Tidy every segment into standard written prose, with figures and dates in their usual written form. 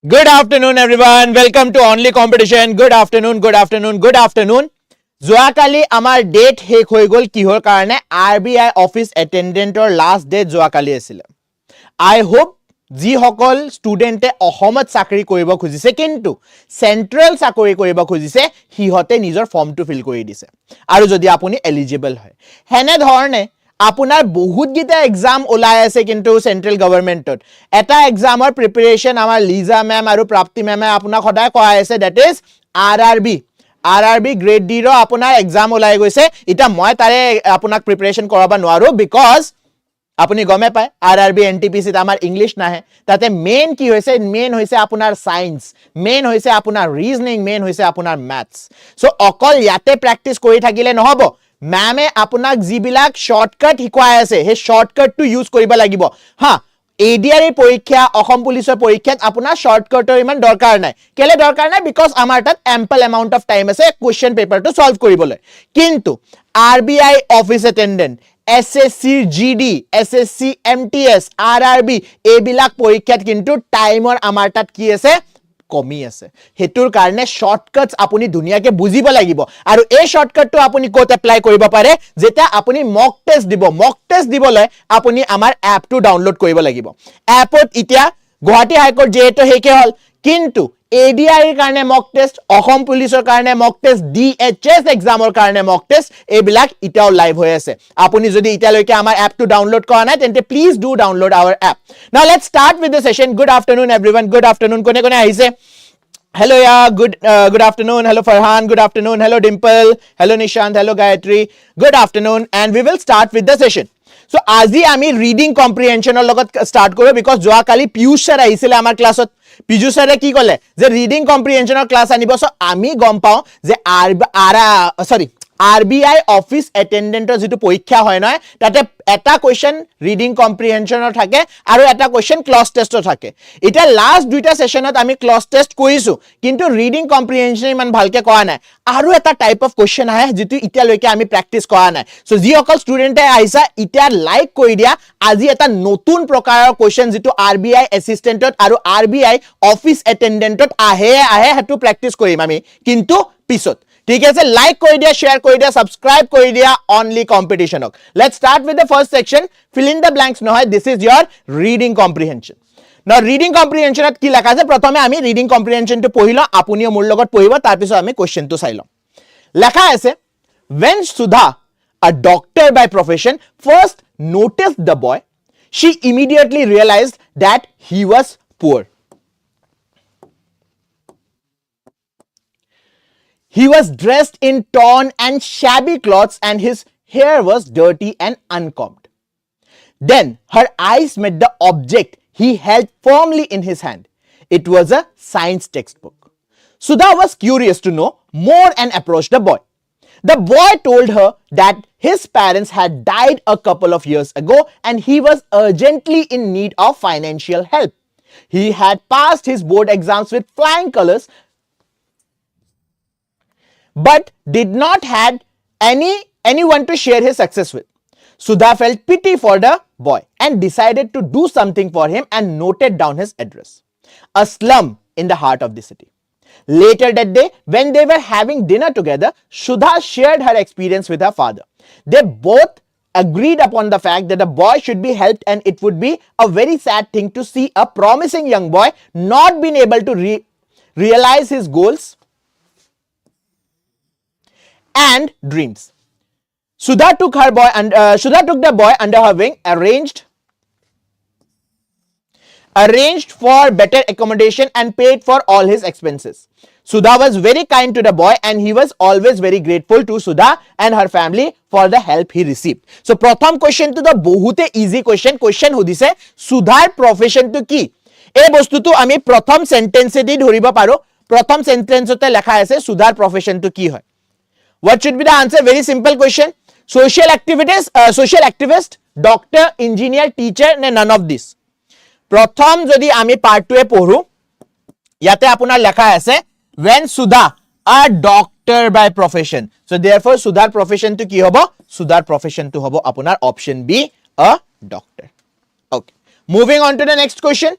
Good afternoon, everyone. Welcome to Only Competition. Good afternoon, good afternoon, good afternoon. যোৱাকালি আমাৰ date শেষ হৈ গল কিহৰ কাৰণে RBI অফিস এটেন্ডেন্টৰ লাষ্ট ডেট যোৱাকালি আছিল আই হোপ যি সকল ষ্টুডেন্টে অসমত চাকৰি কৰিব খুজিছে কিন্তু সেন্ট্ৰেল চাকৰি কৰিব খুজিছে হিহতে নিজৰ ফৰ্মটো ফিল কৰি দিছে আৰু যদি আপুনি এলিজিবল হয় হেনে ধৰণে আপোনাৰ বহুত গিটা এক্সাম ওলাই আছে কিন্তু সেন্ট্ৰেল গভৰ্নমেন্টত এটা এক্সামৰ প্ৰিপাৰেচন আমাৰ লিজা মেম আৰু প্ৰাপ্তি মেমে আপোনাক সদায় কৰাই আছে that is RRB grade D ro apunar exam ulai goise ita moi tare apunak preparation koraba noaru because apuni gome pai RRB NTPC ta amar English na hai tate main ki hoise apunar science main hoise apunar reasoning main hoise apunar maths so okol yate practice kori thakile nohobo ma'am e apunak jibilak shortcut hikoai ase he shortcut to use koriba lagibo ha ADR পরীক্ষা অসম পুলিশের পরীক্ষাত আপনার শৰ্টকাটৰ ইমান দৰকাৰ নাই কেলে দৰকাৰ নাই because আমাৰ তাত এম্পল অ্যামাউন্ট অফ টাইম আছে কোশ্চেন পেপাৰটো সলভ কৰিবলৈ কিন্তু RBI office attendant SSC GD SSC MTS RRB এইবিলাক পরীক্ষাত কিন্তু টাইমৰ আমাৰ তাত কি আছে কমি আছে হেতুৰ কাৰণে শৰ্টকাটস আপুনি দুনিয়াকে বুজিব লাগিব আৰু এই শৰ্টকাটটো আপুনি কোত এপ্লাই কৰিব পাৰে যেটা আপুনি মক টেষ্ট দিবলৈ আপুনি আমাৰ এপটো ডাউনলোড কৰিব লাগিব এপত ইতিয়া গুৱাহাটী হাইকোৰ্ট যেটো হেকে হল কিন্তু ADR এৰ কাৰণে মক টেস্ট অসম পুলিশেৰ কাৰণে মক টেস্ট DHS এক্সামৰ কারণে মক টেস্ট এইবিলাক ইটাও লাইভ হৈ আছে আপুনি যদি ইটালৈকে আমাৰ এপটো ডাউনলোড কৰা নাই তেন্তে please do download our app now let's start with the session good afternoon everyone good afternoon কোনে কোনে আহিছে hello yeah good afternoon hello Farhan good afternoon hello Dimple hello Nishant hello Gayatri good afternoon and we will start with the session so আজি আমি reading কম্প্ৰিহেনশনৰ লগত start কৰো because যোৱা কালি Piyush sir আহিছিল আমাৰ ক্লাছত পিজু স্যাৰে কি কলে যে ৰিডিং কম্প্ৰিহেনশনৰ ক্লাস আনিব সো আমি গম পাও যে RBI অফিস অ্যাটেন্ডেন্টৰ যেটো পৰীক্ষা হয় নয় তাতে এটা কোশ্চেন ৰিডিং কম্প্ৰিহেনশনৰ থাকে আৰু এটা কোশ্চেন ক্লজ টেষ্টৰ থাকে এটা লাস্ট দুইটা সেশনত আমি ক্লজ টেষ্ট কৰিছো কিন্তু ৰিডিং কম্প্ৰিহেনশন ইমান ভালকে কৰা নাই আৰু এটা টাইপ অফ কোশ্চেন আহে যেটো ইতিয়া লৈকে আমি প্ৰ্যাকটিস কৰা নাই সো যি অকল ষ্টুডেন্টে আইছা ইতিয়া লাইক কৰি দিয়া আজি এটা নতুন প্ৰকাৰৰ কোশ্চেন যেটো RBI এসিস্ট্যান্টত আৰু RBI অফিস অ্যাটেন্ডেন্টত আহে হেতু প্ৰ্যাকটিস কৰিম আমি কিন্তু পিছত ঠিক আছে লাইক কৰি দিয়া শেয়াৰ কৰি দিয়া সাবস্ক্ৰাইব কৰি দিয়া অনলি কম্পিটিশনক let's start with the first section fill in the blanks নহয় this is your reading comprehension now reading কম্প্রিহেনশনত কি লেখা আছে প্ৰথমে আমি ৰিডিং কম্প্ৰিহেনশনটো পঢ়িলো আপুনিও মোৰ লগত পঢ়িব তাৰ পিছত আমি কোশ্চেনটো চাইলো লেখা আছে when Sudha a doctor by profession first noticed the boy she immediately realized that he was poor. He was dressed in torn and shabby clothes and his hair was dirty and uncombed. Then her eyes met the object he held firmly in his hand. It was a science textbook. Sudha was curious to know more and approached the boy. The boy told her that his parents had died a couple of years ago and he was urgently in need of financial help. He had passed his board exams with flying colors but did not had anyone to share his success with. Sudha felt pity for the boy and decided to do something for him and noted down his address, a slum in the heart of the city. Later that day, when they were having dinner together, Sudha shared her experience with her father. They both agreed upon the fact that the boy should be helped and it would be a very sad thing to see a promising young boy not being able to realize his goals and dreams. Sudha took the boy under her wing, arranged for better accommodation and paid for all his expenses. Sudha was very kind to the boy and he was always very grateful to Sudha and her family for the help he received. So prothom question to the bahute easy question hodise Sudhar profession to ki ei bostu tu ami prothom sentence e di dhoriba paro prothom sentence ote lekha ase Sudhar profession to ki hoy. What should be the answer? Very simple question. Social activist, doctor, engineer, teacher, none of this. Prothom jodi ami part 2 e poru yate apunar lekha ase when Sudha a doctor by profession. So therefore Sudhar profession to ki hobo? Sudhar profession to hobo apunar option B, a doctor. Okay. Moving on to the next question.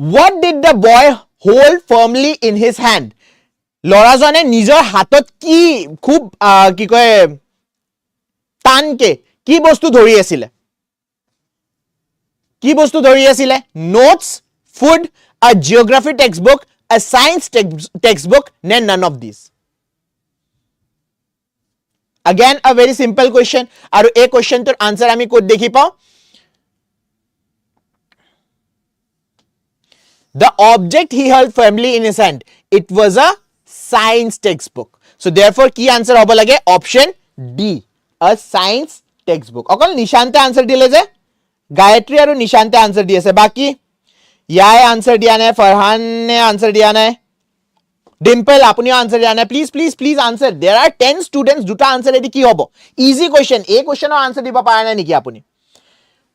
What did the boy hold firmly in his hand? ল'ৰাজনে নিজৰ হাতত কি খুব কি কয় টানকে কি বস্তু ধৰি আছিলে? কি বস্তু ধৰি আছিলে? Notes, food, a geography textbook, a science textbook, নে none of these? Again a very simple question. আৰু এই কোৱেশ্চনটোৰ আনসাৰ আমি ক'ত দেখি পাওঁ? The object he held firmly in his hand, it was a science textbook. So therefore কি answer হ'ব লাগে? Option D, a science textbook. অকল নিশান্তে আনসাৰ দিলে যে, গায়ত্ৰী আৰু নিশান্তে আনসাৰ দি আছে, বাকি ইয়াই আনসাৰ দিয়া নাই, ফৰহানে আনসাৰ দিয়া নাই, ডিম্পল আপুনিও আনসাৰ দিয়া নাই। Please please please answer. There are 10 students, দুটা আনসাৰ এদি কি হ'ব? ইজি কুৱেশ্যন, এই কুৱেশ্যনৰ আনসাৰ দিব পৰা নাই নেকি আপুনি?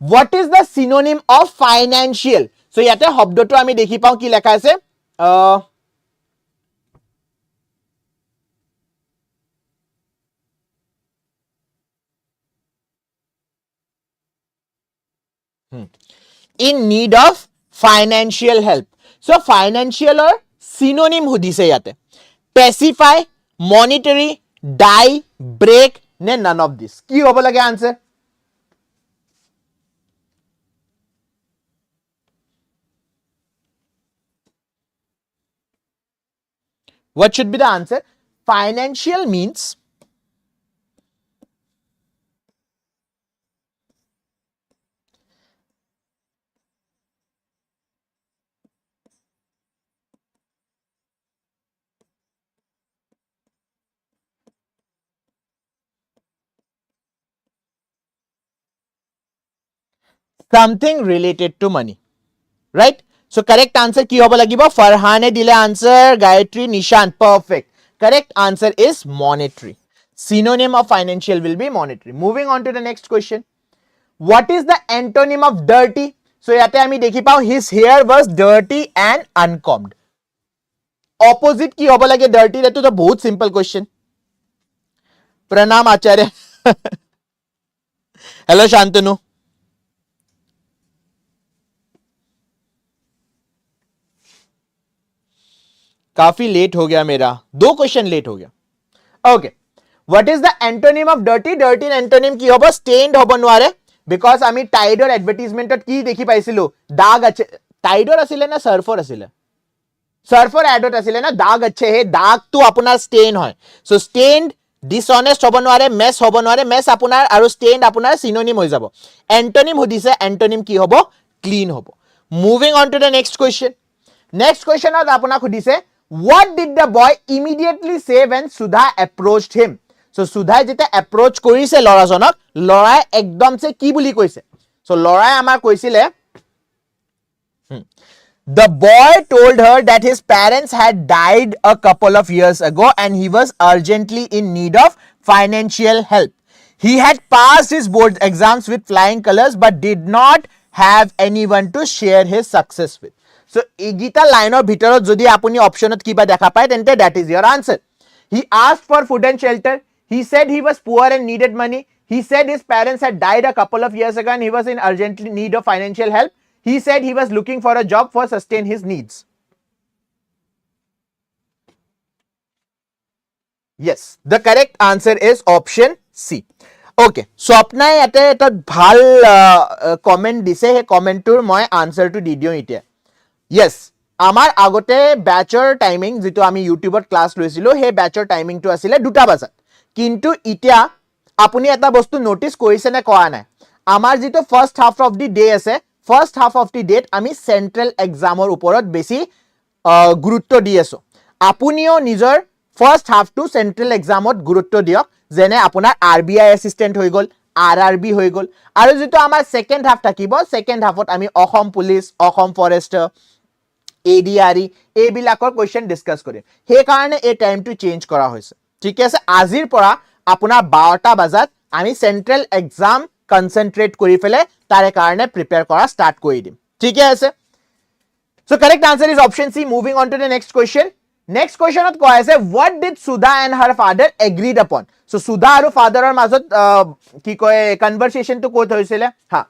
What is the synonym of financial? So ইয়াতে শব্দটো আমি দেখি পাওঁ, কি লেখা আছে? In need of financial help. So financial or synonym সুধিছে ইয়াতে। Pacify, monetary, die, break, নে none of this? কি হ'ব লাগে answer? What should be the answer? Financial means something related to money, right? So correct answer ki hobo lagibo? Farhane dile answer, Gayatri, Nishan, perfect. Correct answer is monetary. Synonym of financial will be monetary. Moving on to the next question. What is the antonym of dirty? So yate ami dekhi pao, his hair was dirty and uncombed. Opposite ki hobo lage dirty? That is a bahut simple question. Pranam Acharya. Hello Shantanu. काफी late हो गया मेरा, 2 question late हो गया। Okay, what is the antonym of dirty? डर्टीर antonym की होबो? Stained होबो नोवारे, बिकॉज आमी टाइडर एडवर्टाइजमेंटत की देखि पाइसिलो, दाग अच्छे, टाइडर आसिले ना सर्फर आसिले? सर्फर एडवर्ट आसिले ना, दाग अच्छे हे, दाग तो আপোনাৰ स्टेन হয়। सो स्टेन्ड डिसऑनेस्ट होबो नोवारे, मेस होबो नोवारे, मेस আপোনাৰ আৰু स्टेन्ड আপোনাৰ सिनोनिम হৈ যাব। एंटोनिम हुदिसे, एंटोनिम की होबो? क्लीन होबो। Moving on to the next question. Next question আপোনাক हुदिसे, what did the boy immediately say when Sudha approached him? So Sudha jete approach korise lorajonok, lorai ekdom se ki buli koise? So lorai amar koisile, the boy told her that his parents had died a couple of years ago and he was urgently in need of financial help. He had passed his board exams with flying colors but did not have anyone to share his success with. So egita liner bhitorot jodi apuni optionot kiba dekha pai, tente that is your answer. He asked for food and shelter. He said he was poor and needed money. He said his parents had died a couple of years ago and he was in urgent need of financial help. He said he was looking for a job for sustain his needs. Yes, the correct answer is option C. Okay, Swapna yate eta bhal comment dise, he comment tur moi answer to di diu itia. Yes, আমাৰ আগতে ব্যাচৰ timing যেটো আমি ইউটিউবত class লৈছিলো, হে ব্যাচৰ টাইমিংটো আছিল 2টা বজাত। কিন্তু ইতিয়া আপুনি এটা বস্তু নোটিস কৰিছে নে কোৱা নাই, আমাৰ যেটো first half of the day আছে, first half of the date আমি সেন্ট্ৰাল এক্সামৰ ওপৰত বেছি গুৰুত্ব দি আছো। আপুনিও নিজৰ ফাৰ্স্ট হাফটো সেন্ট্ৰাল এক্সামত গুৰুত্ব দিয়ক, যেনে আপোনাৰ RBI এসিস্ট্যান্ট হৈ গল, RRB হৈ গল, আৰু যেটো আমাৰ সেকেন্ড হাফ থাকিব, সেকেন্ড হাফত আমি অসম পুলিচ, অসম ফৰেষ্টৰ, ADRE এইবিলাকৰ কোৱেশ্চন ডিসকাস কৰিম। হে কাৰণে এই টাইমটো চেঞ্জ কৰা হৈছে। ঠিক আছে, আজিৰ পৰা আপোনাৰ 12টা বজাত আমি সেন্ট্ৰাল এক্সাম কনসেন্ট্ৰেট কৰি ফেলে তাৰে কাৰণে প্ৰিপেয়াৰ কৰা স্টাৰ্ট কৰি দিম। ঠিক আছে, so correct answer is option C. Moving on to the next question. Next কোৱেশ্চনত কোৱা আছে, what did Sudha and her father agreed upon? So সুধা আৰু ফাদাৰৰ মাজত কি কয় কনভাৰসেশনটো ক'ত হৈছিলে? হা,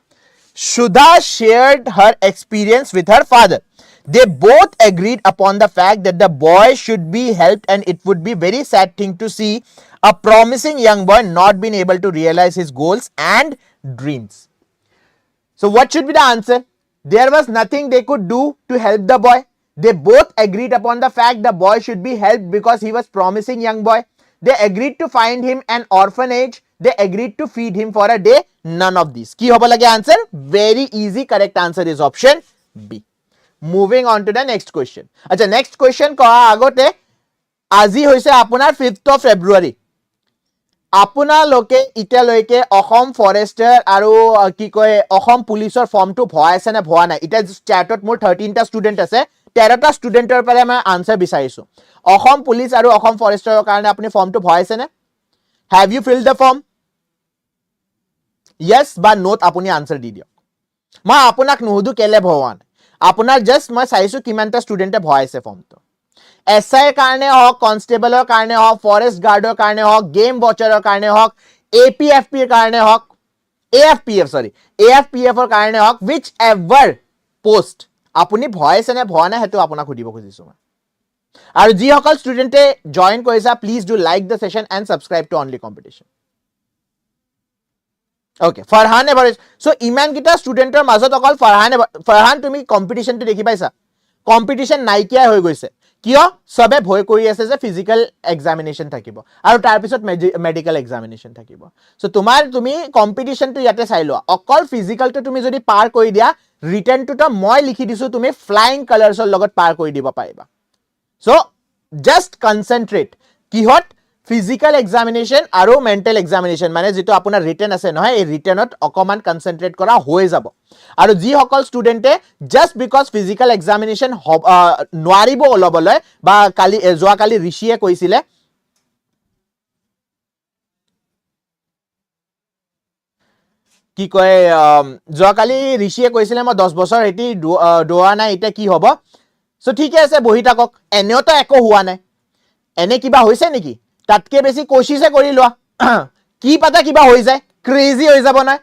Sudha shared her experience with her father. They both agreed upon the fact that the boy should be helped and it would be very sad thing to see a promising young boy not being able to realize his goals and dreams. So what should be the answer? There was nothing they could do to help the boy. They both agreed upon the fact the boy should be helped because he was promising young boy. They agreed to find him an orphanage. They agreed to feed him for a day. None of these. Ki hobo lage answer? Very easy. Correct answer is option B. Moving on to the next question. Acha, next question koha agote আজি হৈছে আপোনাৰ 5th of February. আপোনালোকে ইতিয়ালৈকে অসম ফৰেষ্টৰ আৰু কি কয় অসম পুলিচৰ ফৰ্মটো ভৰাইছে নে ভৰা নাই? এটা চ্যাটত মোৰ 13টা ষ্টুডেন্ট আছে, 13টা ষ্টুডেন্টৰ পৰা মই আনসাৰ বিচাৰিছো। অসম পুলিচ আৰু অসম ফৰেষ্টৰৰ কাৰণে আপুনি ফৰ্মটো ভৰাইছে নে? Have you filled the form? Yes বা নোট আপুনি আনসাৰ দি দিয়ক। মই আপোনাক নুহুদু কেলে ভৰোৱা নাই, আপোনাৰ জাস্ট মই চাইছো কিমানটা ষ্টুডেন্টে ভৰাইছে ফৰ্মটো। এসআই কাৰণে হওক, কনষ্টেবলৰ কাৰণে হওক, ফৰেষ্ট গাৰ্ডৰ কাৰণে হওক, গেম ওয়াচাৰৰ কাৰণে হওক, এপিএফপিৰ কাৰণে হওক, এএফপিএফৰ কাৰণে হওক, which ever post আপুনি ভৰাইছে নে ভৰা নাই হেতু আপোনাক সুধিব খুজিছো মই। আৰু যিসকল ষ্টুডেন্টে জয়েন কৰিছা, please do like the session and subscribe to only competition. Okay, Farhan average. So ইমান কিটা ষ্টুডেন্টৰ মাজত অকল ফাৰহান তুমি কম্পিটিশনটো দেখি পাইছা? কম্পিটিশন নাইকিয়া হৈ গৈছে। কিয়? সবে ভয় কৰি আছে যে ফিজিক্যাল এক্সামিনেশন থাকিব আৰু তাৰ পিছত মেডিকেল এক্সামিনেশন থাকিব। সো তুমি কম্পিটিশনটো ইয়াতে চাই লোৱা। অকল ফিজিক্যালটো তুমি যদি পাৰ কৰি দিয়া, ৰিটেনটো মই লিখি দিছো, তুমি ফ্লাইং কালাৰ্ছৰ লগত পাৰ কৰি দিব পাৰিবা। সো জাস্ট কনসেন্ট্ৰেট কিহত? ফিজিক্যাল এক্সামিনেশন আৰু মেন্টাল এক্সামিনেশন, মানে যেটো আপোনাৰ ৰিটেন আছে নহয়, এই ৰিটেনত অকমান কনসেন্ট্ৰেট কৰা হৈ যাব। আৰু যিসকল ষ্টুডেন্টে জাস্ট বিকজ ফিজিক্যাল এক্সামিনেশন নোৱাৰিব ল'বলৈ, বা যোৱাকালি ঋষিয়ে কৈছিলে কি কয়, যোৱাকালি ঋষিয়ে কৈছিলে মই 10 বছৰ এটি দৌৰা নাই, এতিয়া কি হ'ব? সো ঠিকে আছে, বহি থাকক, এনেওতো একো হোৱা নাই। এনে কিবা হৈছে নেকি? তাতকে বেছি কোশিশে কৰি লোৱা, কি পাতা কিবা হৈ যায়, ক্ৰেজি হৈ যাব না।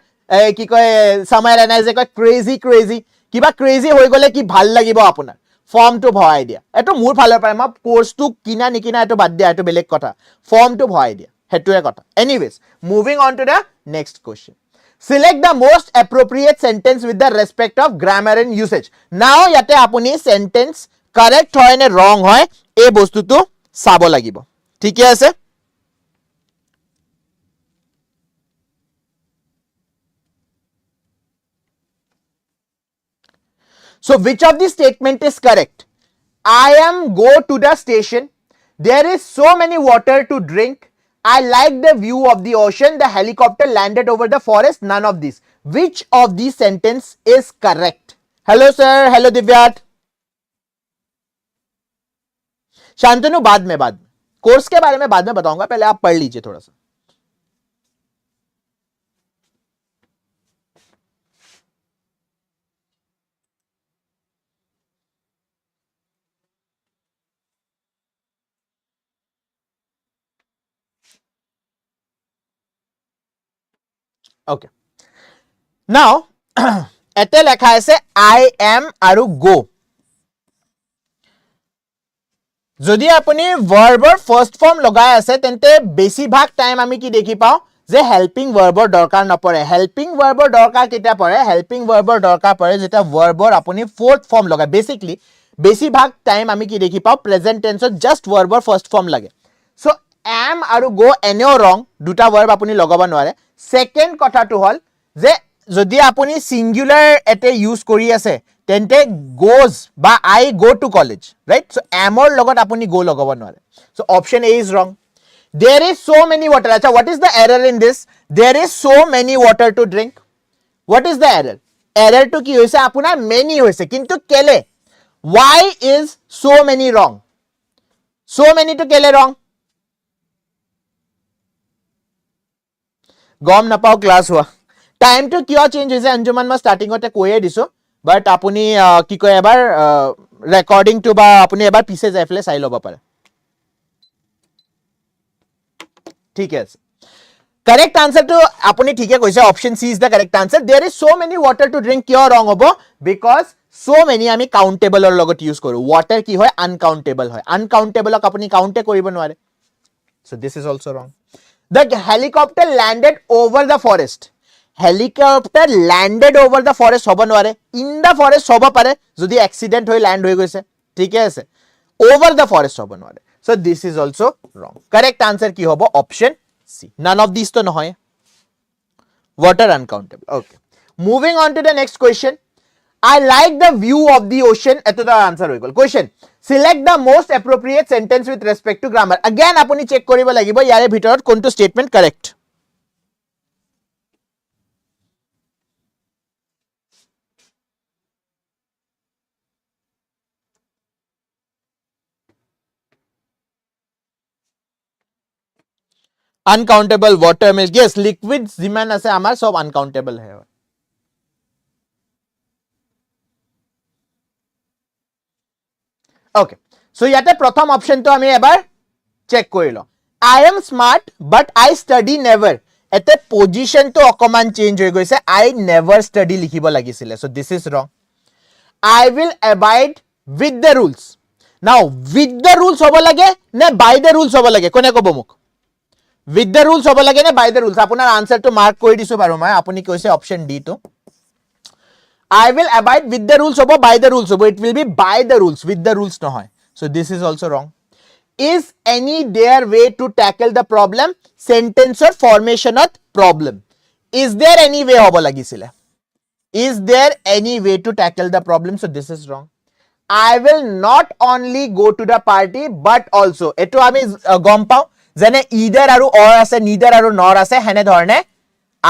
কি কয় সময় ৰেনাই যে কয় ক্ৰেজি কিবা ক্ৰেজি হৈ গলে কি ভাল লাগিব আপোনাৰ? ফৰ্মটো ভৰাই দিয়া। এটো মোৰ ফালৰ পৰা, মই কোৰ্সটো কিনা নিকিনা এটো বাদ দিয়া, এটো বেলেগ কথা। ফৰ্মটো ভৰাই দিয়া, হেতুৱে কথা। Anyways, moving on to the next question. Select the most appropriate sentence with the respect of grammar and usage. Now ইয়াতে আপুনি sentence correct হয় নে wrong হয় এই বস্তুটো চাব লাগিব। ঠিক আছে? So which of the statement is correct? I am go to the station. There is so many water to drink. I like the view of the ocean. The helicopter landed over the forest. None of these. Which of these sentence is correct? Hello sir. Hello Divyat. Shantanu बाद में course के बारे में बाद में बताऊंगा, पहले आप पढ़ लीजिए थोड़ा सा। Okay. Now, এতে লেখা আছে I am আৰু go. যদি আপুনি ভাৰ্বৰ ফাৰ্স্ট ফৰ্ম লগাই আছে, তেন্তে বেছিভাগ টাইম আমি কি দেখি পাওঁ যে হেল্পিং ভাৰ্বৰ দৰকাৰ নপৰে। হেল্পিং ভাৰ্বৰ দৰকাৰ কেতিয়া পৰে? হেল্পিং ভাৰ্বৰ দৰকাৰ পৰে যেতিয়া ভাৰ্বৰ আপুনি ফোৰ্থ ফৰ্ম লগায়। বেসিকলি বেছিভাগ টাইম আমি কি দেখি পাওঁ প্ৰেজেন্ট টেন্সত জাস্ট ভাৰ্বৰ ফাৰ্স্ট ফৰ্ম লাগে। সো am আৰু go এনেও ৰং, দুটা ভাৰ্ব আপুনি লগাব নোৱাৰে। সেকেন্ড কথাটো হল যে যদি আপুনি সিঙ্গুলাৰ এতে ইউজ কৰি আছে, তেন্তে goes বা I go to college, right? So am or লগত আপুনি go লগাব নোৱাৰে। So option A is wrong. There is so many water. Acha, what is the error in this? There is so many water to drink. What is the error? Error to কি হৈছে? আপোনাৰ many হৈছে, কিন্তু কেলে? Why is so many wrong? So many to কেলে wrong? গম নাপাও class হোৱা। টাইম টু কিয় চেঞ্জ হৈছে অঞ্জুমান, মই স্টাৰ্টিংতে কৈয়ে দিছো, বাট আপুনি কি কয় এবাৰ ৰেকৰ্ডিংটো বা আপুনি এবাৰ পিছে যাই ফেলে চাই ল'ব পাৰে। ঠিক আছে, কাৰেক্ট আনসাৰটো আপুনি ঠিকে কৈছে, option C is the correct answer. There is so many water to drink. কিয় ৰং হ'ব? বিকজ so many আমি countable লগত use কৰো water কি হয় uncountable হয় uncountable আপুনি count কৰিব নোৱাৰে so this is also wrong the helicopter landed over the forest helicopter landed over the forest হ'ব নোৱাৰে in the forest হ'ব পাৰে যদি accident হৈ land হৈ গৈছে ঠিকে আছে over the forest হ'ব নোৱাৰে so this is also wrong correct answer কি হ'ব option C none of these to নহয় water uncountable okay moving on to the next question I like the view of the ocean eto the answer hoy gol question select the most appropriate sentence with respect to grammar again apuni check koribo lagibo yare bhitorot konto statement correct uncountable water means yes liquids jiman ase amar sob uncountable hai okay so yate prothom option to ami ebar check korilo I am smart but I study never ete position to okoman change hoy goise I never study likhibo lagisile so this is wrong I will abide with the rules now with the rules hobo lage ne by the rules hobo lage kone kobo muk with the rules hobo lage ne by the rules apunar answer to mark koi disu baru mai apuni koise option D to I will abide with the rules hobo by the rules hobo it will be by the rules with the rules no hoy so this is also wrong is any there way to tackle the problem sentence or formation of problem is there any way hobo lagisile is there any way to tackle the problem so this is wrong I will not only go to the party but also eto ami gom pao jene either aru or ase neither aru nor ase hene dhorne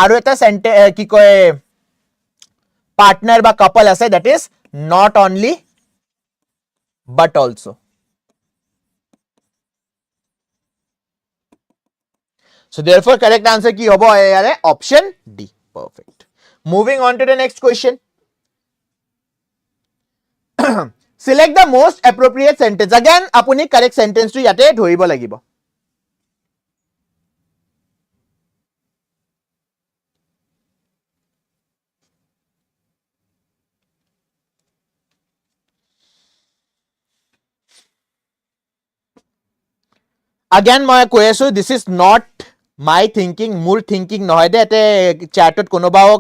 aru eta sentence ki koy partner ba couple ase that is not only but also so therefore correct answer ki hobo yare option D perfect moving on to the next question select the most appropriate sentence again apuni correct sentence to yate dhoribo lagibo again মই কৈ আছো this is not my thinking মোৰ thinking নহয় দে এতে চাৰ্টত কোনোবাও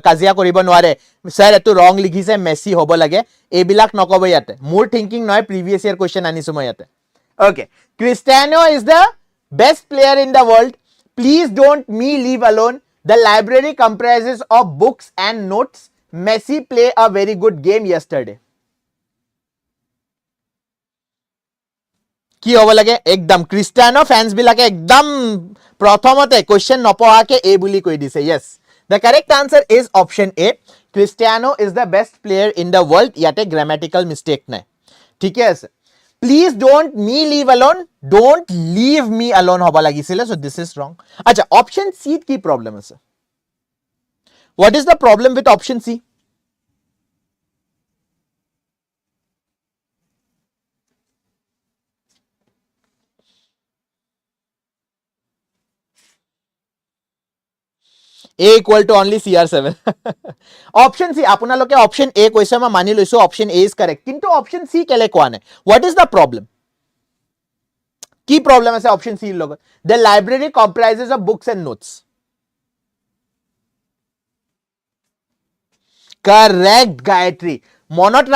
কাজিয়া কৰিব নোৱাৰে স্যাৰ এটো ৰং লিখিছে মেসি হ'ব লাগে এবিলাক নকব ইয়াতে মোৰ thinking নহয় previous year question আনিছো মই ইয়াতে okay Cristiano is the best player in the world please don't me leave alone the library comprises of books and notes Messi play a very good game yesterday কি হ'ব লাগে একদম Cristiano fans বিলাকে একদম প্ৰথমতে কোশ্চেন নপঢ়াকে এ বুলি কৈ দিছে yes the correct answer is option A Cristiano is the best player in the world ইয়াতে grammatical mistake নাই ঠিকে আছে please don't me leave alone don't leave me alone হ'ব লাগিছিল so this is wrong আচ্ছা option C কি problem আছে what is the problem with option C A equal to only CR7 option C আপোনালোকে option A কৈছে মই মানি লৈছো option A is correct কিন্তু option C কেলে কোৱা নাই what is the problem কি problem আছে option C লগত the library comprises of books and notes correct Gayatri মনত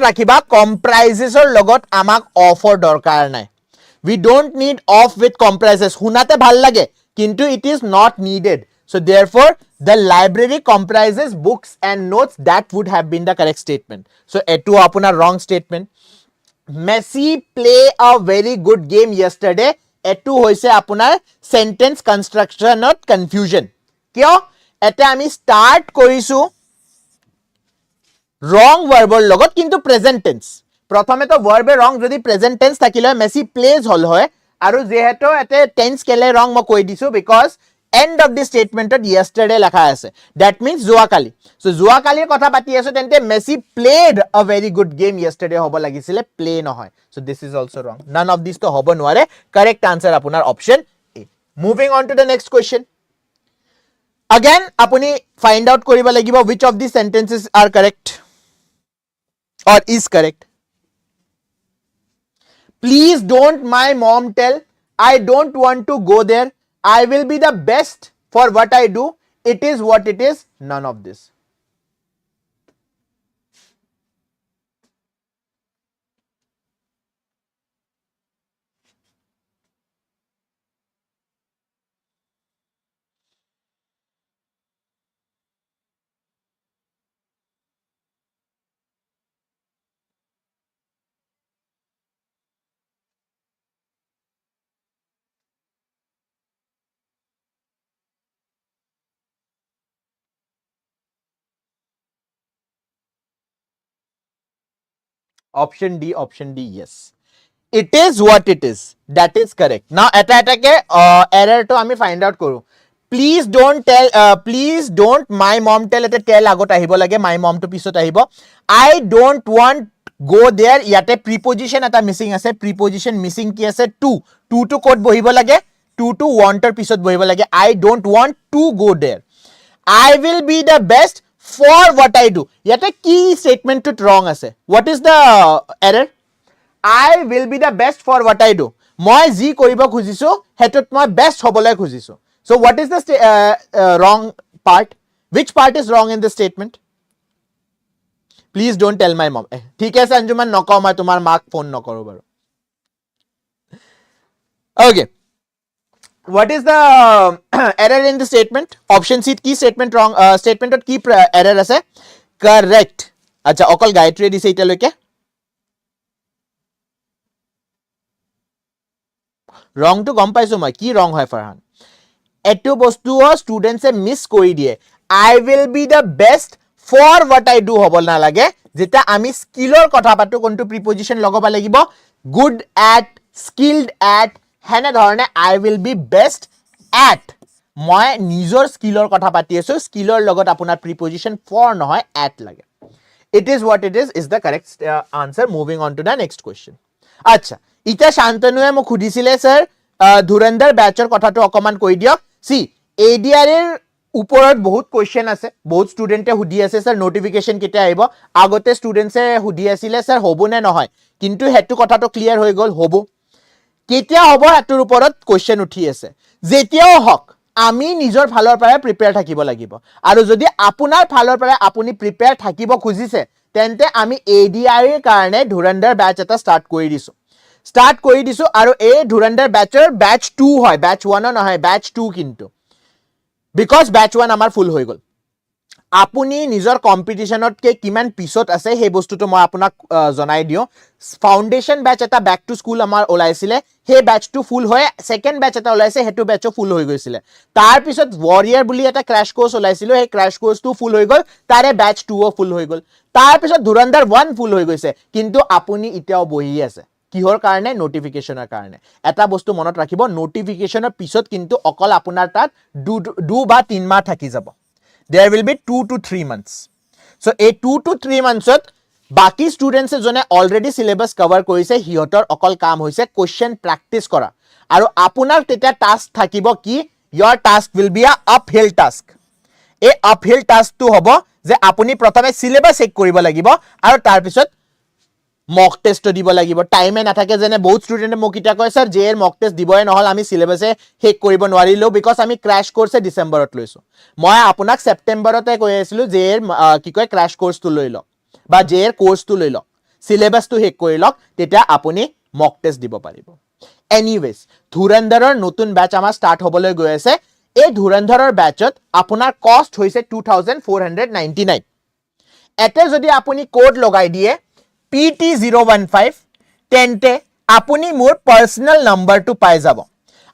ৰাখিবা comprises ৰ লগত আমাক of ৰ দৰকাৰ নাই we don't need of with comprises শুনাতে ভাল লাগে কিন্তু it is not needed so therefore the library comprises books and notes that would have been the correct statement so etu apunar wrong statement Messi play a very good game yesterday etu hoise apunar sentence construction not confusion kyo ete ami start korisu wrong verb or logot kintu present tense prothome to verb e wrong jodi present tense thakile Messi plays hol hoy aru jeheto ete tense kele wrong mo koi disu because end of the statement at yesterday lakha ase that means joakali so joakali kotha pati aso tente Messi played a very good game yesterday hobo lagisile play nohoy so this is also wrong none of these to hobo nware correct answer apunar option A moving on to the next question again apuni find out koriba lagibo which of these sentences are correct or is correct. Please don't my mom tell. I don't want to go there. I will be the best for what I do. It is what it is. None of this. Option D, option D, yes. It is what it is. That is correct. Now, error to ami find out koro. Please don't tell, please don't my mom tell ete tell agot ahibo lage, my mom to pisot ahibo. I don't want go there. Yate preposition eta missing ase. Preposition missing ki ase to. To code bohibo lage. To wanter pisot bohibo lage. I don't want to go there. I will be the best for what I do. Yate key statement to wrong ase. What is the error? I will be the best for what I do. Moi ji koribo khujisu, hetut moi best hobole khujisu. So what is the wrong part? Which part is wrong in the statement? Please don't tell my mom. ठीक है संजुमन नको मैं तुम्हार mark phone न करो बारो. Okay. What is the error in the statement? Option C key statement wrong. Statement or key error ase. Correct. अच्छा अकल गायत्री दिसे इटा लके. Wrong to গম পাইছো মই কি wrong হয় ফরহান এটো বস্তু স্টুডেন্টসে মিস কৰি দিয়ে I will be the best for what I do হবল না লাগে যেটা আমি স্কিলৰ কথা পাতো কোনটো প্ৰিপজিশন লগাব লাগিব good at skilled at হেনে ধৰণে I will be best at মই নিজৰ স্কিলৰ কথা পাতি আছো স্কিলৰ লগত আপোনাৰ প্ৰিপজিশন for নহয় at লাগে it is what it is the correct answer moving on to the next question আচ্ছা ইটা শান্তনুয়ে মোক খুদিছিলে স্যার ধুৰন্ধৰ ব্যাচৰ কথাটো অকমান কৈ দিয়ক সি এডিআৰ এৰ ওপৰত বহুত কোৱেশ্চন আছে বহুত ষ্টুডেন্টে হুদি আছে স্যার নোটিফিকেশন কেতিয়া আহিব আগতে ষ্টুডেন্টসে হুদি আছিলে স্যার হ'ব নে নহয় কিন্তু হেতু কথাটো ক্লিয়াৰ হৈ গল হ'ব কেতিয়া হ'ব হেতুৰ ওপৰত কোৱেশ্চন উঠি আছে যেতিয়াও হক আমি নিজৰ ফালৰ পৰা প্ৰিপেয়াৰ থাকিব লাগিব আৰু যদি আপোনাৰ ফালৰ পৰা আপুনি প্ৰিপেয়াৰ থাকিব খুজিছে তেন্তে আমি এডিআৰ এৰ কাৰণে ধুৰন্ধৰ ব্যাচ এটা স্টাৰ্ট কৰি দিছো আৰু এই ধুৰন্ধৰ ব্যাচৰ ব্যাচ 2 হয় ব্যাচ 1 নহয় ব্যাচ 2 কিন্তু বিকজ ব্যাচ 1 আমাৰ ফুল হৈ গল আপুনি নিজৰ কম্পিটিশনত কে কিমান পিছত আছে সেই বস্তুটো মই আপোনাক জনাই দিও ফাউন্ডেশন ব্যাচ এটা ব্যাক টু স্কুল আমাৰ ওলাইছিলে সেই ব্যাচ 2 ফুল হয় সেকেন্ড ব্যাচ এটা ওলাইছে হেতু ব্যাচও ফুল হৈ গৈছিলে তাৰ পিছত ওয়াৰিয়াৰ বুলি এটা ক্ৰ্যাশ কোৰ্স ওলাইছিল সেই ক্ৰ্যাশ কোৰ্সটো ফুল হৈ গল তাৰে ব্যাচ 2 ও ফুল হৈ গল তাৰ পিছত ধুৰন্ধৰ 1 ফুল হৈ গৈছে কিন্তু আপুনি ইটাও বহি আছে কিহৰ কাৰণে নোটিফিকেশনৰ কাৰণে এটা বস্তু মনত ৰাখিব নোটিফিকেশনৰ পিছত কিন্তু অকল আপোনাৰ তাত 2 বা 3 মাহ থাকি যাব there will be 2 to 3 months so a 2 to 3 months বাকি স্টুডেন্টস জনে অলৰেডি সিলেবাস কভাৰ কৰিছে হিহঁতৰ অকল কাম হৈছে কোৱেশ্চন প্ৰ্যাকটিস কৰা আৰু আপোনাৰ তেটা টাস্ক থাকিব কি your task will be a uphill task এই uphill task টো হ'ব যে আপুনি প্ৰথমে সিলেবাস চেক কৰিব লাগিব আৰু তাৰ পিছত মক টেস্ট দিব লাগিব টাইমে নাথাকে যেনে বহুত স্টুডেন্টে মোক কিটা কয় স্যার জে এর মক টেস্ট দিবই নহল আমি সিলেবাসে হেক কৰিব নোৱাৰিলো বিকজ আমি ক্ৰ্যাশ কোৰ্সে ডিসেম্বৰত লৈছো মই আপোনাক সেপ্টেম্বৰতে কৈ আছিলো জে এৰ কি কয় ক্ৰ্যাশ কোৰ্সটো লৈ লওক বা জে এৰ কোৰ্সটো লৈ লওক সিলেবাসটো হেক কৰি লওক তেতিয়া আপুনি মক টেস্ট দিব পাৰিব এনিৱেজ ধুৰন্ধৰৰ নতুন ব্যাচ আমাৰ স্টাৰ্ট হ'বলৈ গৈ আছে এই ধুৰন্ধৰৰ ব্যাচত আপোনাৰ কষ্ট হৈছে 2499 এতে যদি আপুনি কোড লগাই দিয়ে PT015 তেন্তে আপুনি মোৰ পাৰ্সোনাল নাম্বাৰটো পাই যাব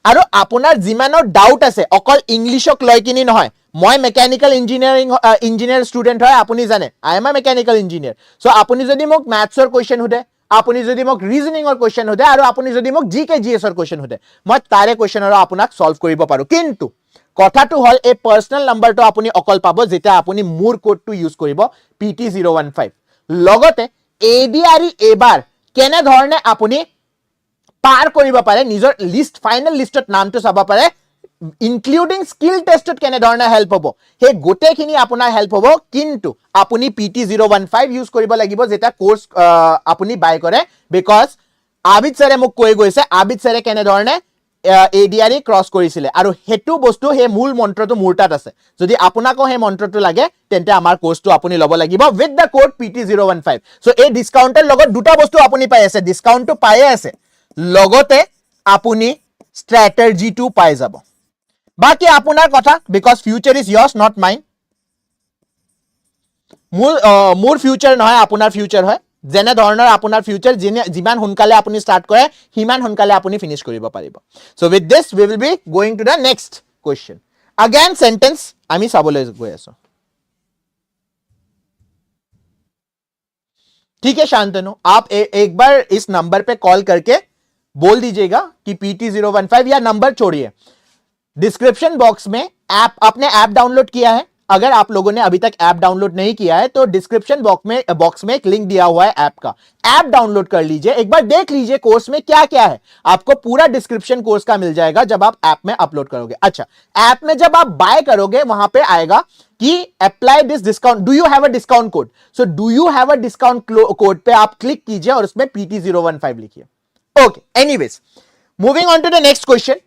আৰু আপোনাৰ জিমানৰ ডাউট আছে অকল ইংলিশক লৈ কিনি নহয় মই মেকানিক্যাল ইঞ্জিনিয়াৰ ষ্টুডেন্ট হয় আপুনি জানে I am a mechanical engineer so আপুনি যদি মোক ম্যাথছৰ কোৱেশ্চন হুদে আপুনি যদি মোক ৰিজনিংৰ কোৱেশ্চন হুদে আৰু আপুনি যদি মোক জিকে জিএছৰ কোৱেশ্চন হুদে মই তাৰে কোৱেশ্চনৰ আপোনাক সলভ কৰিব পাৰো কিন্তু কথাটো হল এই পাৰ্সোনাল নাম্বাৰটো আপুনি অকল পাব যেটা আপুনি মোৰ কোডটো ইউজ কৰিব PT015 লগতে এডিআৰই এবাৰ কেনে ধৰণে আপুনি পাৰ কৰিব পাৰে নিজৰ লিষ্ট ফাইনাল লিষ্টত নামটো চাব পাৰে ইনক্লুডিং স্কিল টেষ্টত কেনেধৰণে হেল্প হ'ব সেই গোটেইখিনি আপোনাৰ হেল্প হ'ব কিন্তু আপুনি PT015 ইউজ কৰিব লাগিব যেতিয়া কোৰ্স আপুনি বাই কৰে বিকজ আবিদ ছাৰে মোক কৈ গৈছে আবিদ ছাৰে কেনেধৰণে এডিআৰই ক্ৰছ কৰিছিলে আৰু হেতু বস্তু হে মূল মন্ত্ৰটো মোৰ তাত আছে যদি আপোনাকো হে মন্ত্ৰটো লাগে তেন্তে আমাৰ কোৰ্সটো আপুনি ল'ব লাগিব with the code PT015 so এই ডিসকাউন্টেৰ লগত দুটা বস্তু আপুনি পাই আছে ডিসকাউন্টটো পাই আছে লগতে আপুনি স্ট্ৰ্যাটেজি টু পাই যাব বাকি আপোনাৰ কথা because future is yours not mine মোৰ ফিউচাৰ নহয় আপোনাৰ ফিউচাৰ হয় যেনে ধৰণৰ আপোনাৰ ফিউচাৰ যিমান সোনকালে আপুনি স্টাৰ্ট কৰে হিমান সোনকালে আপুনি ফিনিশ কৰিব পাৰিব so with this we will be going to the next question again sentence আমি চাবলৈ গৈ আছো ठीक है शांतनु आप एक बार इस नंबर पे कॉल करके बोल दीजिएगा कि PT015 या नंबर छोड़िए डिस्क्रिप्शन बॉक्स में ऐप आपने ऐप डाउनलोड किया है अगर आप लोगों ने अभी तक ऐप डाउनलोड नहीं किया है तो डिस्क्रिप्शन बॉक्स में एक लिंक दिया हुआ है ऐप का ऐप डाउनलोड कर लीजिए एक बार देख लीजिए कोर्स में क्या क्या है आपको पूरा डिस्क्रिप्शन कोर्स का मिल जाएगा जब आप ऐप में अपलोड करोगे अच्छा ऐप में जब आप बाय करोगे वहां पे आएगा कि apply this discount do you have a discount code so do you have a discount code पे आप क्लिक कीजिए और उसमें PT015 लिखिए okay anyways moving on to the next question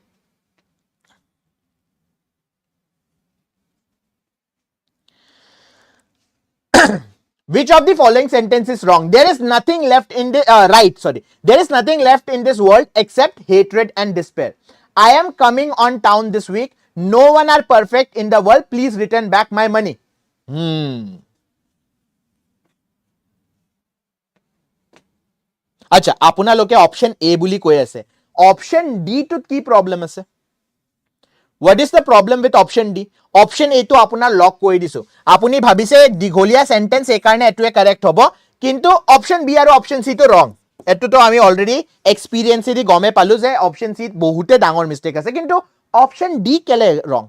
Which of the following sentence is wrong? There is nothing left in the There is nothing left in this world except hatred and despair. I am coming on town this week. No one are perfect in the world. Please return back my money. আচ্ছা আপোনালোকে option A বুলি কৈ আছে option D টুত কি problem আছে What is the problem with option D? Option A to আপোনাৰ লক কৰি দিছো আপুনি ভাবিছে দীঘলীয়া সেন্টেন্স এই কাৰণে এটোৱে কাৰেক্ট হ'ব কিন্তু অপশন বি আৰু অপশন সি তো ৰং এটো তো আমি অলৰেডি এক্সপেৰিয়েন্স দি গমে পালো যে অপশন সি বহুতে ডাঙৰ মিস্টেক আছে কিন্তু অপশন ডি কেলে ৰং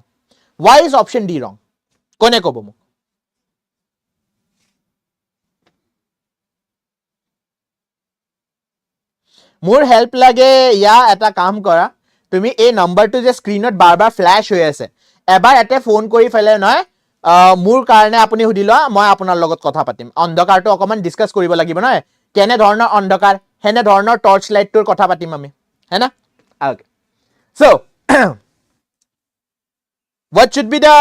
why is option D wrong কোনে ক'ব মোক মোৰ হেল্প লাগে ইয়া এটা কাম কৰা তুমি এই নম্বৰটো যে স্ক্ৰিনত বাৰবাৰ ফ্ল্যাশ হৈ আছে এবাৰ এতে ফোন কৰি ফেলে নহয় মোৰ কাৰণে আপুনি হুদি লোৱা মই আপোনাৰ লগত কথা পাতিম অন্ধকাৰটো অকমান ডিসকাস কৰিব লাগিব নহয় কেনে ধৰণৰ অন্ধকাৰ হেনে ধৰণৰ টৰ্চ লাইটটোৰ কথা পাতিম আমি হেনা okay so what should be the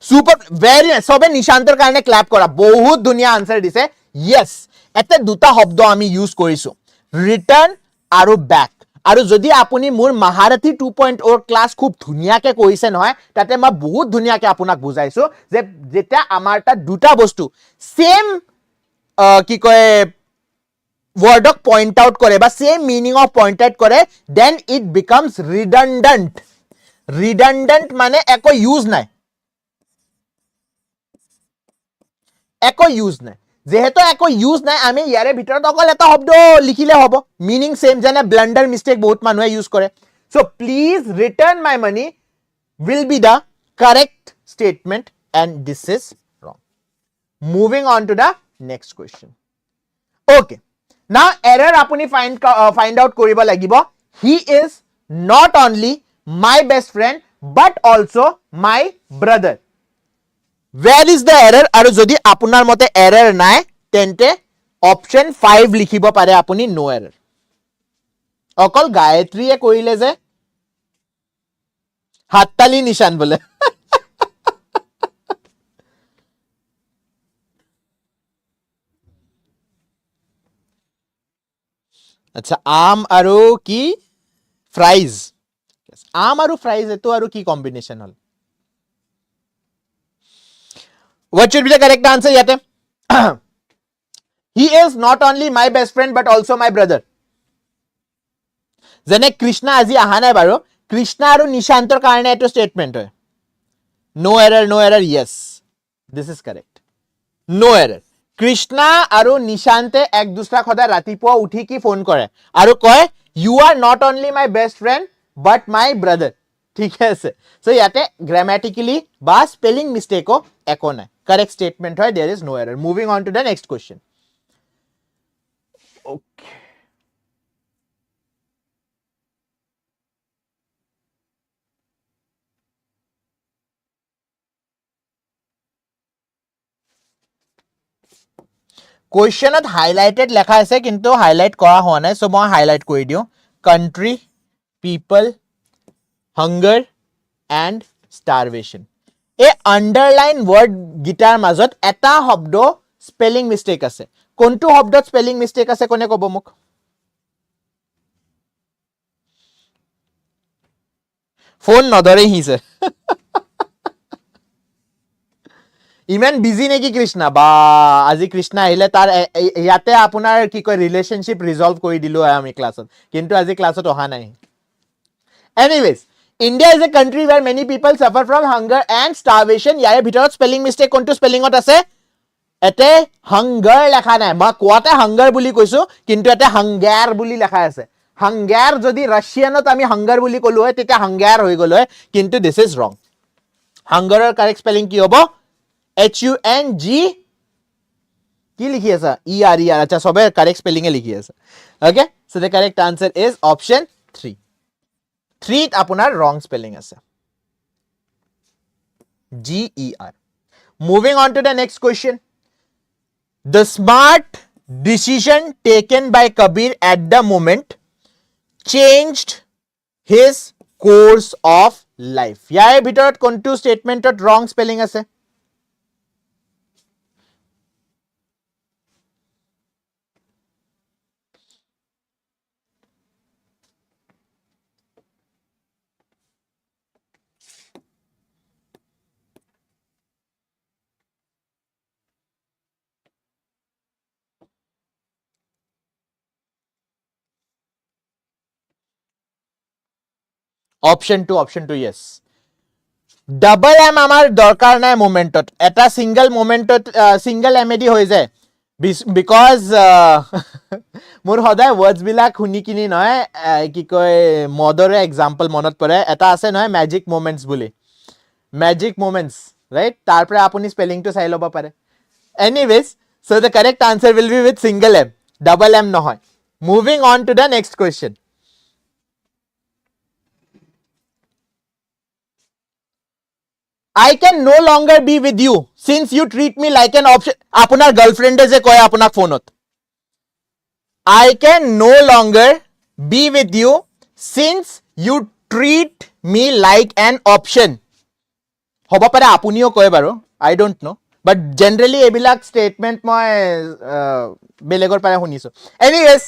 super very সবে নিশান্তৰ কাৰণে ক্ল্যাপ কৰা বহুত ধুনিয়া আনসাৰ দিছে yes এতে দুটা শব্দ আমি ইউজ কৰিছো ৰিটাৰ্ণ আৰু ব্যাক আৰু যদি আপুনি মোৰ মহাৰথী 2.0 ক্লাস খুব ধুনিয়াকে কৰিছে নহয় তাতে মই বহুত ধুনিয়াকে আপোনাক বুজাইছো যে যেটা আমাৰ তা দুটা বস্তু সেম কি কয় wordক পইন্ট আউট কৰে বা same meaning of point out কৰে then it becomes redundant redundant মানে একো ইউজ নাই একো ইউজ নাই যেহেতু একো ইউজ নাই আমি ইয়াৰে ভিতৰত অকল এটা শব্দ লিখিলে হ'ব মিনিং সেম যেনে ব্লান্ডাৰ মিস্টেক বহুত মানুহে ইউজ কৰে so please return my money will be the correct statement and this is wrong moving on to the next question okay now error apuni find out koribo lagibo he is not only my best friend but also my brother where is the error aru jodi apunar mote error nai tente option 5 likhibo pare apuni no error okol gayatri e korile je hattali nishan bole আচ্ছা আম আৰু কি fries আম আৰু fries এটো আৰু কি combination hall what should be the correct answer yate he is not only my best friend but also my brother jene krishna aji aha nai baro krishna aru nishantor karone eto statement hoy no error yes this is correct no error Krishna আৰু নিশান্তে এক দুসৰা খদা ৰাতিপুৱা উঠি কি phone কৰে আৰু কয় you are not only my best friend but my brother ঠিক আছে সো ইয়াতে গ্রামাটিক্যালি বা স্পেলিং মিস্টেকো একো নাই কারেক্ট স্টেটমেন্ট হয় there is no error moving on to the next question okay কুৱেশ্যনত হাইলাইটেড লেখা আছে কিন্তু হাইলাইট কৰা হোৱা নাই সো মই হাইলাইট কৰি দিওঁ country people hunger and starvation এই আন্ডাৰলাইন ৱৰ্ড গিটাৰ মাজত এটা শব্দ স্পেলিং মিস্টেক আছে কোনটো শব্দত স্পেলিং মিস্টেক আছে কোনে ক'ব মোক ফোন নধৰে হিছে ইমান বিজি নেকি কৃষ্ণা বা আজি কৃষ্ণা আহিলে তাৰ ইয়াতে আপোনাৰ কি কয় ৰিলেশনশিপ ৰিজলভ কৰি দিলো আমি ক্লাছত কিন্তু আজি ক্লাছত অহা নাই anyways India is a country where many people suffer from hunger and starvation. ইয়াৰে ভিতৰত স্পেলিং মিস্টেক কোনটো স্পেলিংত আছে এতে হাংগাৰ লেখা নাই মই কোৱাতে হাংগাৰ বুলি কৈছো কিন্তু এতে হাংগাৰ বুলি লেখা আছে হাংগাৰ যদি ৰাছিয়ানত আমি হাংগাৰ বুলি কলো হয় তেতিয়া হাংগাৰ হৈ গল হয় কিন্তু দিস ইজ ৰং হাংগাৰৰ কাৰেক্ট স্পেলিং কি হ'ব HUNG কি লিখি আছে ER আচ্ছা সবে কারেক্ট স্পেলিং এ লিখি আছে okay so the correct answer is option 3 3 আপনার রং স্পেলিং আছে GER moving on to the next question the smart decision taken by Kabir at the moment changed his course of life ইয়াৰ ভিতৰত কোনটো স্টেটমেন্টত রং spelling আছে Option 2 yes double m আমার দরকার নাই মোমেন্টত এটা single মোমেন্টত single এমএডি হৈ যায় বিকজ মোৰ সদায় ওয়াৰ্ডস বিলাক শুনি কিনি নহয় কি কয় মদৰে এক্সাম্পল মনত পৰে এটা আছে নহয় ম্যাজিক মোমেন্টস বুলি ম্যাজিক মোমেন্টস ৰাইট তাৰ পৰা আপুনি স্পেলিংটো চাই ল'ব পাৰে anyways so the correct answer will be with single m double m নহয় moving on to the next question I can no longer be with you since you treat me like an option. Apunar girlfriend je koy apunak phonot. I can no longer be with you since you treat me like an option. Hoba pare apuniyo koy baro. I don't know. But generally ebilak statement moi belegor pare huniso. Anyways,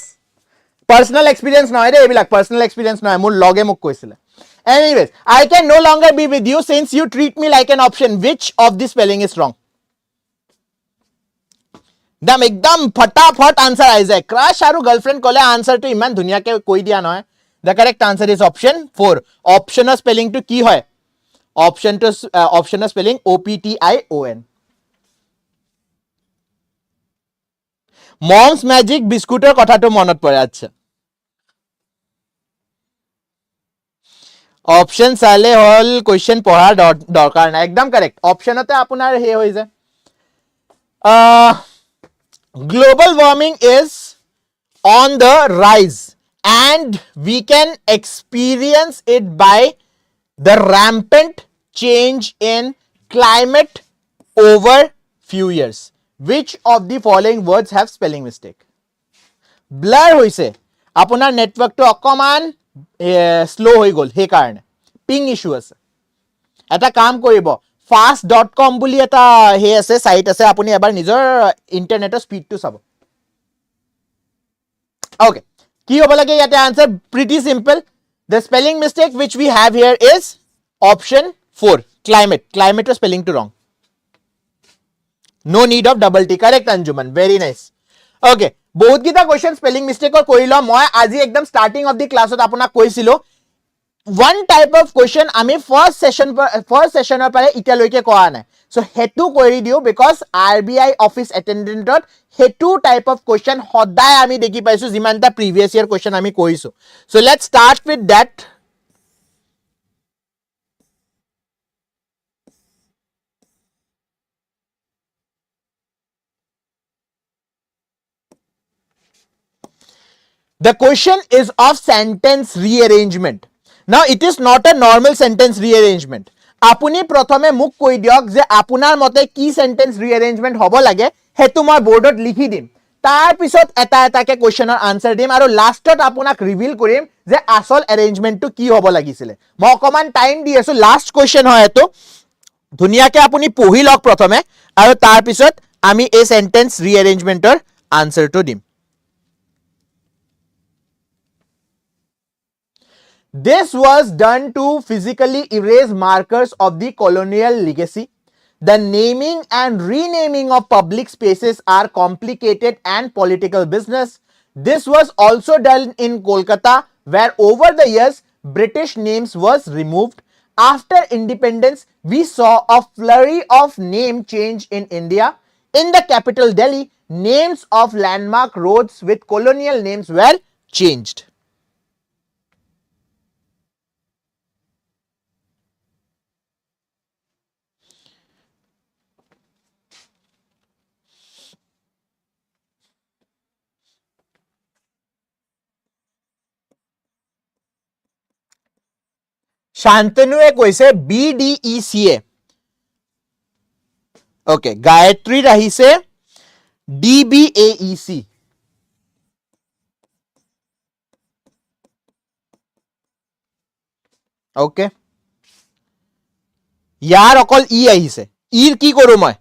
personal experience noy de ebilak personal experience noy mur loge muk koisile. Anyways, I can no longer be with you since you treat me like an option. Which of the spelling is wrong? Ekdam फटाफट answer I जाए crush आरु girlfriend कोले answer तो इमान दुनिया के कोई दिया ना है the correct answer is option 4 option spelling तो की है option spelling OPTION Mom's Magic बिस्कुटर कथा तो मनत पड़े अच्छा ऑप्शन চালে হল কোশ্চেন পঢ়াৰ দৰকাৰ নাই একদম কাৰেক্ট অপশনতে আপোনাৰ হে হৈ যায় global warming is on the rise and we can experience it by the rampant change in climate over few years which of the following words have spelling mistake blur হৈছে আপোনাৰ নেটৱৰ্কটো অকমান স্লো হৈ গল হে কাৰণে পিং ইস্যু আছে এটা কাম কৰিব fast.com বুলি এটা হে আছে সাইট আছে আপুনি এবাৰ নিজৰ ইন্টাৰনেটৰ স্পিডটো চাব ওকে কি হ'ব লাগে ইয়াতে answer pretty simple the spelling mistake which we have here is option 4 climate spelling to wrong no need of double t correct anjuman very nice okay বহুত গিটা কোশ্চেন স্পেলিং মিস্টেকৰ কৰিলো মই আজি একদম স্টাৰ্টিং অফ দি ক্লাছত আপোনাক কৈছিলো one type of question আমি first session পৰে ইতিয়ালৈকে কোৱা নাই সো হেতু কৰি দিও because RBI office attendant dot হেতু type of question সদায় আমি দেখি পাইছো যিমানটা previous year question আমি কৰিছো so let's start with that The question is of sentence rearrangement. Now it is not a normal sentence rearrangement. Apuni prothome muk koi diok je apunar mote ki sentence rearrangement hobo lage hetu moi boardot likhi dim. তাৰ পিছত এটা এটাকে কোৱেশ্চনৰ answer দিম আৰু লাষ্টত আপোনাক reveal কৰিম যে আসল এৰেঞ্জমেন্টটো কি হ'ব লাগিছিল মই অকমান টাইম দি আছো লাষ্ট কোৱেশ্চন হয় এটো ধুনিয়াকে আপুনি পঢ়ি লওক প্ৰথমে আৰু তাৰ পিছত আমি এই সেন্টেন্স ৰিএৰেঞ্জমেন্টৰ আনসাৰটো দিম This was done to physically erase markers of the colonial legacy. The naming and renaming of public spaces are complicated and political business. This was also done in Kolkata, where over the years, British names was removed. After independence, we saw a flurry of name change in India. In the capital Delhi, names of landmark roads with colonial names were changed. শান্তনুৱে কৈছে BDECA okay গায়ত্ৰীৰ আহিছে DBAEC okay ইয়াৰ অকল ই আহিছে ইৰ কি কৰো মই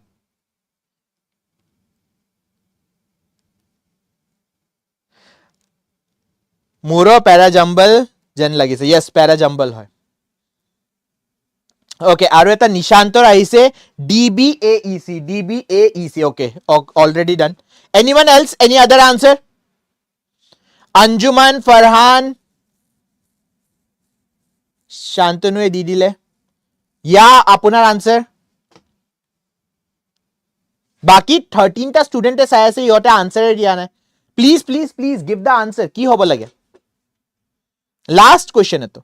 মোৰো প্যাৰাজাম্বল যেন লাগিছে ইয়েস প্যাৰাজাম্বল হয় Okay, আৰু এটা নিশান্তৰ আহিছে DBAEC okay already done anyone else any other answer Anjuman Farhan Shantanuwe দি দিলে ইয়া আপোনাৰ আনসাৰ বাকি 13 টা স্টুডেন্টে চাই আছে ইহতে আনসাৰ দিয়া নাই প্লিজ গিভ দা আনসাৰ কি হ'ব লাগে লাষ্ট কোৱেশ্চন এটো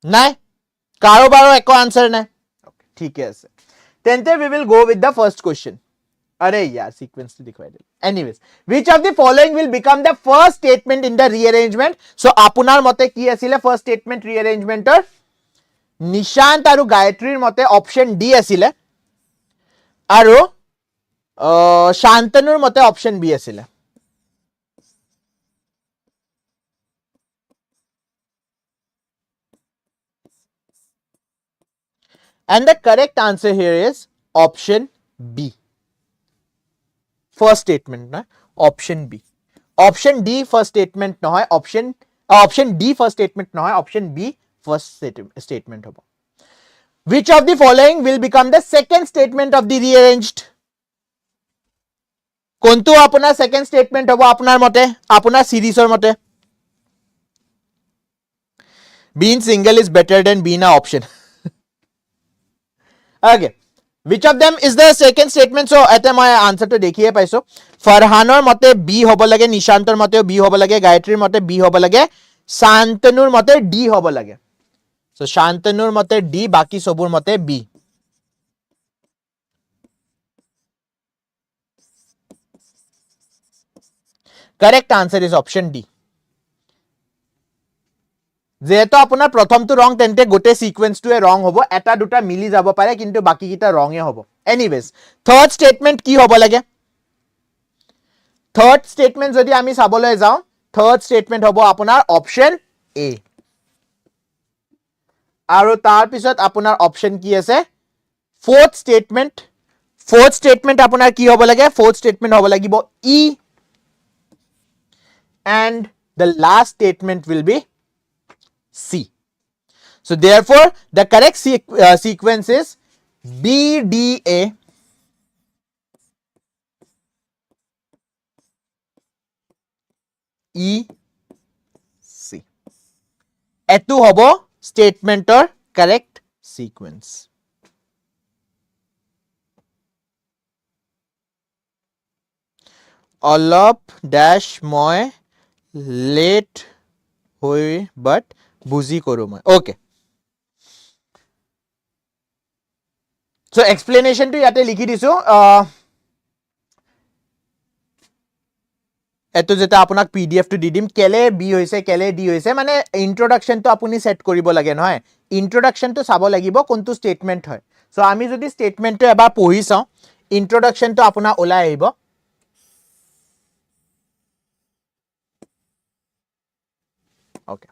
নাই কাৰোবাৰো একো আনসাৰ নাই ঠিক আছে তেন্তে we will go with the first question अरे यार sequence to दिखाई दे anyways which of the following will become the first statement in the rearrangement so আপোনাৰ মতে কি আছিল first statement rearrangementor নিশান্ত আৰু গায়ত্ৰীৰ মতে অপশন ডি আছিল আৰু শান্তনুৰ মতে অপশন বি আছিল and the correct answer here is option B first statement na option B option D first statement নহয় option D first statement নহয় option B first statement hobo which of the following will become the second statement of the rearranged কোনটো আপোনাৰ second statement hobo আপোনাৰ মতে আপোনাৰ সিৰিজৰ মতে being single is better than being a option okay which of them is the second statement so at my answer to dekhiye paiso farhanor mote b hobo lage nishantor mote b hobo lage gayatrir mote b hobo lage shantanur mote d hobo lage so shantanur mote d baki sobur mote b correct answer is option D যেহেতু আপোনাৰ প্ৰথমটো ৰং তেন্তে গোটে সিকোয়েন্সটোৱে ৰং হ'ব এটা দুটা মিলি যাব পাৰে কিন্তু বাকি কিটা ৰঙে হ'ব এনিৱেজ থাৰ্ড স্টেটমেন্ট কি হ'ব লাগে থাৰ্ড স্টেটমেন্ট যদি আমি চাবলৈ যাও থাৰ্ড স্টেটমেন্ট হ'ব আপোনাৰ অপশন এ আৰু তাৰ পিছত আপোনাৰ অপশন কি আছে ফোৰ্থ স্টেটমেন্ট আপোনাৰ কি হ'ব লাগে ফোর্থ স্টেটমেন্ট হ'ব লাগিব ই and the last statement will be C. So therefore the correct sequence is BDA EC. এটো হ'ব statementor correct sequence. অলপ dash মই late hoy but বুজি কৰো মই ওকে সো এক্সপ্লেনেশন টু ইয়াতে লিখি দিছো এটো যেটা আপোনাক পিডিএফ টু দি দিম কেলে বি হৈছে কেলে ডি হৈছে মানে ইন্ট্ৰোডাকশন তো আপুনি সেট কৰিব লাগে নহয় ইন্ট্ৰোডাকশন তো চাব লাগিব কোনটো স্টেটমেন্ট হয় সো আমি যদি স্টেটমেন্টটো এবাৰ পঢ়ি চাও ইন্ট্ৰোডাকশনটো আপোনাৰ ওলাই আহিব ওকে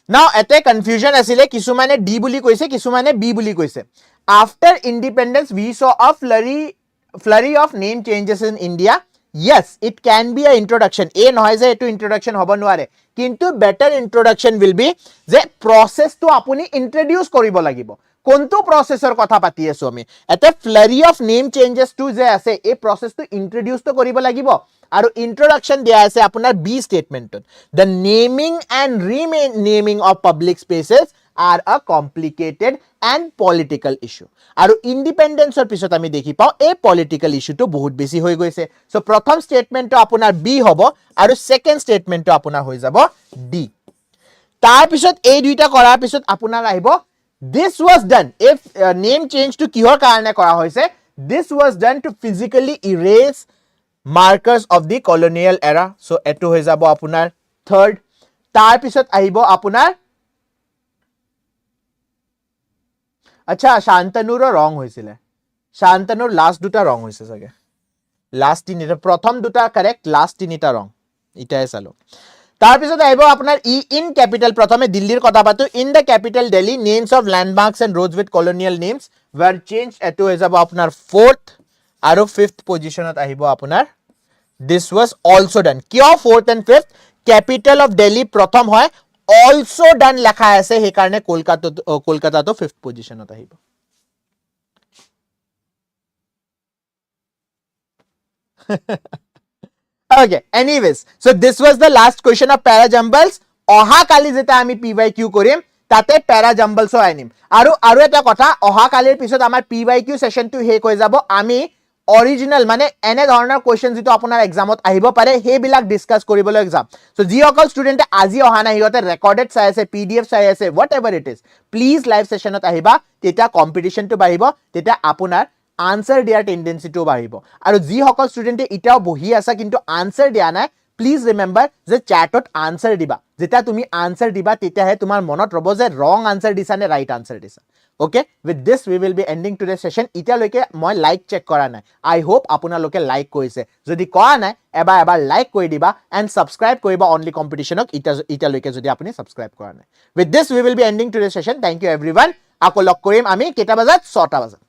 নাও এতে কনফিউজন আছিলে কিছুমানে ডি বুলি কৈছে কিছুমানে বি বুলি কৈছে আফটাৰ ইন্ডিপেন্ডেন্স উই স আ flurry of name changes in India. Yes, it can be a introduction. A নহয় যে এটো introduction হ'ব নোৱাৰে কিন্তু better introduction will be যে process to আপুনি introduce কৰিব লাগিব কোনটো processor কথা পাতি আছো আমি এটা flurry of name changes to যে আছে এই process to introduce to কৰিব লাগিব আৰু introduction দিয়া আছে আপোনাৰ B statement the naming and renaming of public spaces are a complicated and political issue আৰু independence or পিছত আমি দেখি পাও এই political issue to বহুত বেছি হৈ গৈছে সো প্ৰথম statement to আপোনাৰ B হ'ব আৰু second statement to আপোনাৰ হৈ যাব D তাৰ পিছত এই দুইটা কৰাৰ পিছত আপোনাৰ আহিব this was done if name change to কিহৰ কাৰণে কৰা হৈছে this was done to physically erase markers of the colonial era so এটো হৈ যাব আপোনাৰ third তাৰ পিছত আহিব আপোনাৰ আচ্ছা শান্তনুৰ ৰং হৈছিল শান্তনুৰ লাস্ট দুটা ৰং হৈছে সগে লাস্ট তিনিটা প্ৰথম দুটা কাৰেক্ট লাস্ট তিনিটা ৰং ইটাই চালো তাৰ পিছত আহিব আপোনাৰ ই ইন ক্যাপিটাল প্ৰথমে দিল্লীৰ কথা পাতো in the capital Delhi names of landmarks and roads with colonial names were changed এটো হৈ যাব আপোনাৰ ফোৰ্থ আৰু ফিফথ পজিশনত আহিব আপোনাৰ this was also done কিয় fourth and fifth capital of delhi প্ৰথম হয় also done লেখা আছে হে কাৰণে কলকাতা তো ফিফথ পজিশনত আহিব okay anyways so this was the last question of para jumbles অহা কালি যেটা আমি pyq কৰিম তাতে para jumbles আনিম আৰু এটা কথা অহা কালিৰ পিছত আমাৰ pyq সেশনটো হে হৈ যাব আমি original মানে এনে ধৰণৰ কোৱেশ্চন যেটো আপোনাৰ এক্সামত আহিব পাৰে হেবিলাক ডিসকাস কৰিবলৈ এক্সাম সো যি অকল ষ্টুডেন্টে আজি অহা নাই হিতে ৰেকৰ্ডেড চাই আছে পিডিএফ চাই আছে whatever it is please live সেশনত আহিবা তেটা কম্পিটিশনটো বাঢ়িব তেটা আপোনাৰ আনসাৰ দিয়াৰ টেন্ডেন্সিটো বাঢ়িব আৰু যি সকল ষ্টুডেন্টে ইটাও বহি আছে কিন্তু আনসাৰ দিয়া নাই প্লিজ ৰিমেম্বাৰ যে চ্যাটত আনসাৰ দিবা যেটা তুমি আনসাৰ দিবা তেতিয়াহে তোমাৰ মনত ৰব যে ৰং আনসাৰ দিছা নে ৰাইট আনসাৰ দিছা okay with this we will be ending today's session ইতিয়ালৈকে মই লাইক চেক কৰা নাই I hope আপোনালোকে লাইক কৰিছে যদি কৰা নাই এবাৰ লাইক কৰি দিবা and subscribe কৰিবা only competitionক ইতিয়ালৈকে যদি আপুনি subscribe কৰা নাই with this we will be ending today's session thank you everyone আকৌ লগ কৰিম আমি কেটা বজাত 6টা বজাত